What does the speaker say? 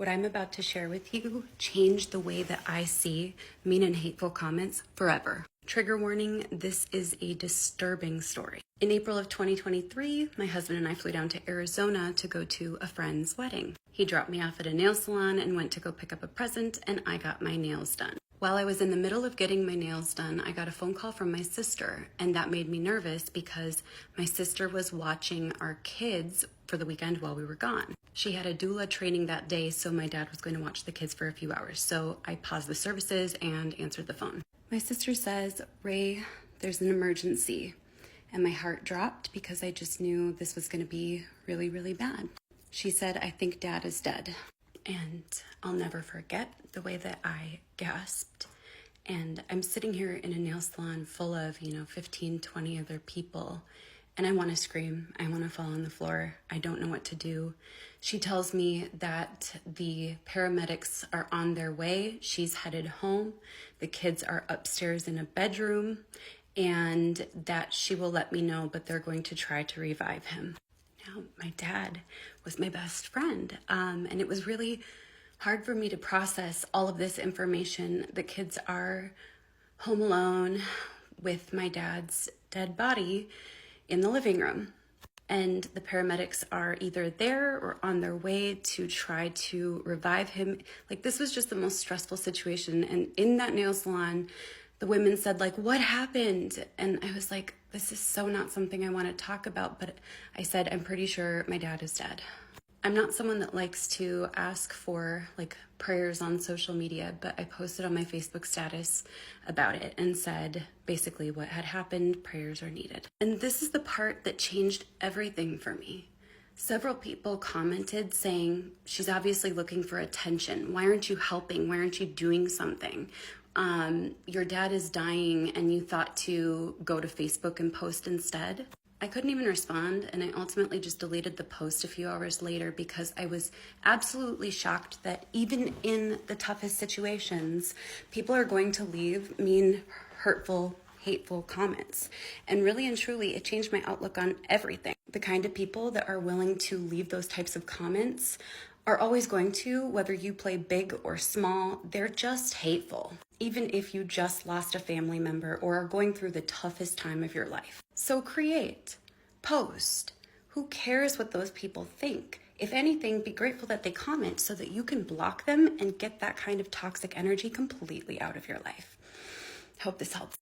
What I'm about to share with you changed the way that I see mean and hateful comments forever. Trigger warning, this is a disturbing story. In April of 2023, my husband and I flew down to Arizona to go to a friend's wedding. He dropped me off at a nail salon and went to go pick up a present, and I got my nails done. While I was in the middle of getting my nails done, I got a phone call from my sister, and that made me nervous because my sister was watching our kids for the weekend while we were gone. She had a doula training that day, so my dad was going to watch the kids for a few hours. So I paused the services and answered the phone. My sister says, "Ray, there's an emergency." And my heart dropped because I just knew this was going to be really, really bad. She said, "I think Dad is dead." And I'll never forget the way that I gasped. And I'm sitting here in a nail salon full of, 15, 20 other people. And I want to scream. I want to fall on the floor. I don't know what to do. She tells me that the paramedics are on their way. She's headed home. The kids are upstairs in a bedroom, and that she will let me know, but they're going to try to revive him. Now, my dad was my best friend, and it was really hard for me to process all of this information. The kids are home alone with my dad's dead body in the living room, and the paramedics are either there or on their way to try to revive him. Like, this was just the most stressful situation. And in that nail salon, the women said, "What happened?" And I was like, this is so not something I want to talk about. But I said, "I'm pretty sure my dad is dead." I'm not someone that likes to ask for prayers on social media, but I posted on my Facebook status about it and said basically what had happened, prayers are needed. And this is the part that changed everything for me. Several people commented saying, "She's obviously looking for attention. Why aren't you helping? Why aren't you doing something? Your dad is dying and you thought to go to Facebook and post instead." I couldn't even respond, and I ultimately just deleted the post a few hours later because I was absolutely shocked that even in the toughest situations, people are going to leave mean, hurtful, hateful comments. And really and truly, it changed my outlook on everything. The kind of people that are willing to leave those types of comments are always going to, whether you play big or small, they're just hateful. Even if you just lost a family member or are going through the toughest time of your life. So create, post. Who cares what those people think? If anything, be grateful that they comment so that you can block them and get that kind of toxic energy completely out of your life. Hope this helps.